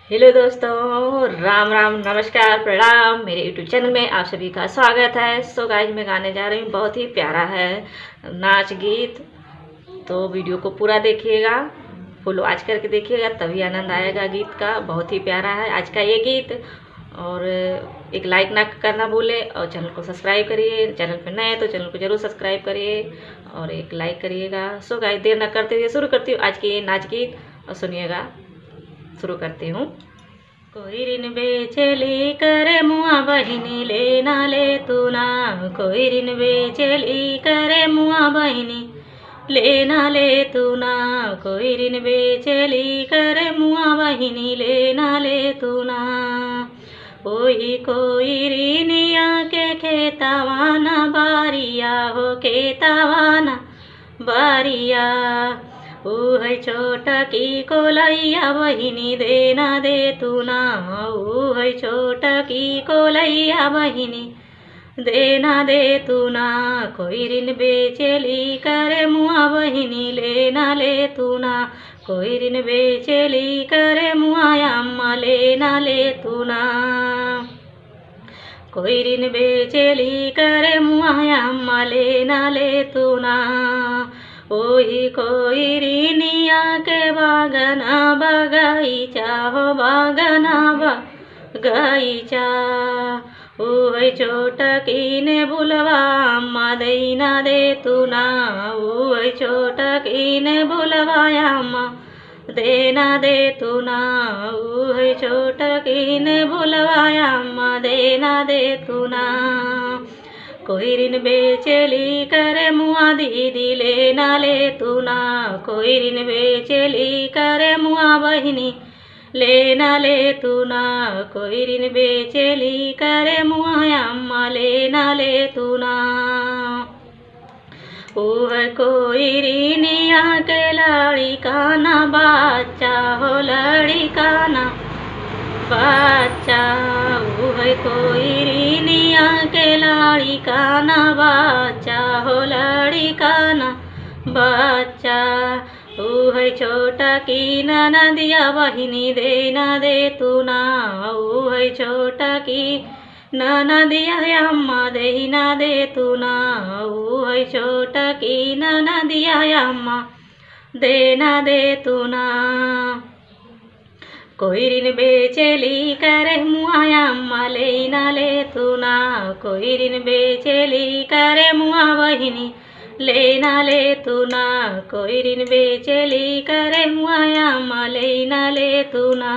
Hello दोस्तों, राम राम, नमस्कार, प्रणाम। मेरे यूट्यूब चैनल में आप सभी का स्वागत है। सो गाइज मैं गाने जा रही हूँ, बहुत ही प्यारा है नाच गीत। तो वीडियो को पूरा देखिएगा, फुल वॉच करके देखिएगा, तभी आनंद आएगा गीत का। बहुत ही प्यारा है आज का ये गीत। और एक लाइक ना करना भूले और चैनल को सब्सक्राइब करिए। चैनल पर नए हैं तो चैनल को जरूर सब्सक्राइब करिए और एक लाइक करिएगा। सो गाइज देर ना करते हुए शुरू करती हूँ आज की ये नाच गीत, और सुनिएगा। शुरू करती हूँ। कोई ऋण बेचेली करे मुआ बहिनी, लेना ले तू ना। कोई ऋण बेचेली करे मुआ बहिनी, लेना ले तू ना। कोई ऋण बेचेली करे मुआ बहिनी, लेना ले तू ना। कोई ऋणिया के खेतवाना बारिया हो, खेतवाना बारिया। है छोटकी कोलैया बहिनी, देना दे तू ना। है छोटकी कोलैया बहिनी, देना दे तू ना। कोई ऋण बेचेली करे मुआ बहिनी, लेना ले तू ना। कोई ऋण बेचेली करे मुआ अम्मा, लेना ले तू ना। कोई ऋण बेचेली करे मुआ अम्मा, लेना ले तू ना। ओही कोई ऋणिया के बागना बगीचा हो, बागना बगीचा। ओह छोटकी ने बुलवा अम्मा, देना दे तू ना। ओह छोटकी ने बुलवा अम्मा, देना दे तू ना। ओह छोटकी ने बुलवा अम्मा, देना दे तू ना। कोई ऋण बेचेली करे मुआ दीदी, लेना ले तू ना। कोई ऋण बेचेली करे मुआ बहिनी, लेना ले तू ना। कोई ऋण बेचेली करे मुआ अम्मा, लेना ले तू ना। ओह कोई ऋणिया के लड़का ना बच्चा हो, लड़का ना बच्चा। है कोई ऋणिया के लड़का ना बच्चा हो, लड़का ना बच्चा। है छोटकी ननदिया बहिनी, देना दे तू ना। है छोटकी ननदिया अम्मा, देना दे तू ना। है छोटकी ननदिया अम्मा, देना दे तू ना। कोई ऋण बेचेली करे मुआ अम्मा, लेना ले तू ना। कोई ऋण बेचेली करे मुआ बहिनी, लेना ले तू ना। कोई ऋण बेचेली करे मुआ अम्मा, लेना ले तू ना।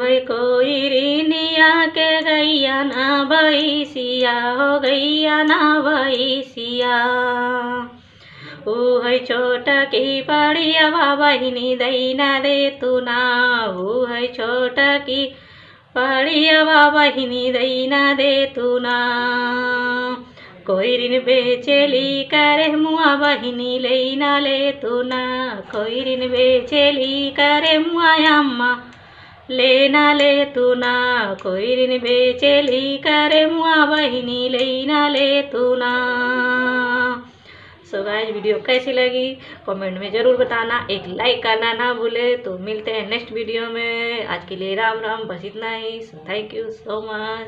है कोई ऋणिया के गैया ना भैसिया हो, गैया ना भैसिया। है छोटकी पड़िया बहिनी, देना दे तू ना। है छोटकी पड़िया बहिनी, देना दे तू ना। कोई ऋण बेचेली करे मुआ बहिनी, लेना ले तू ना। कोई ऋण बेचेली करे मुआ अम्मा, लेना ले तू ना। कोई ऋण बेचेली करे मुआ बहिनी, लेना ले तू ना। सो गाइस वीडियो कैसी लगी कमेंट में ज़रूर बताना, एक लाइक करना ना भूले। तो मिलते हैं नेक्स्ट वीडियो में। आज के लिए राम राम, बस इतना ही। So thank you so much.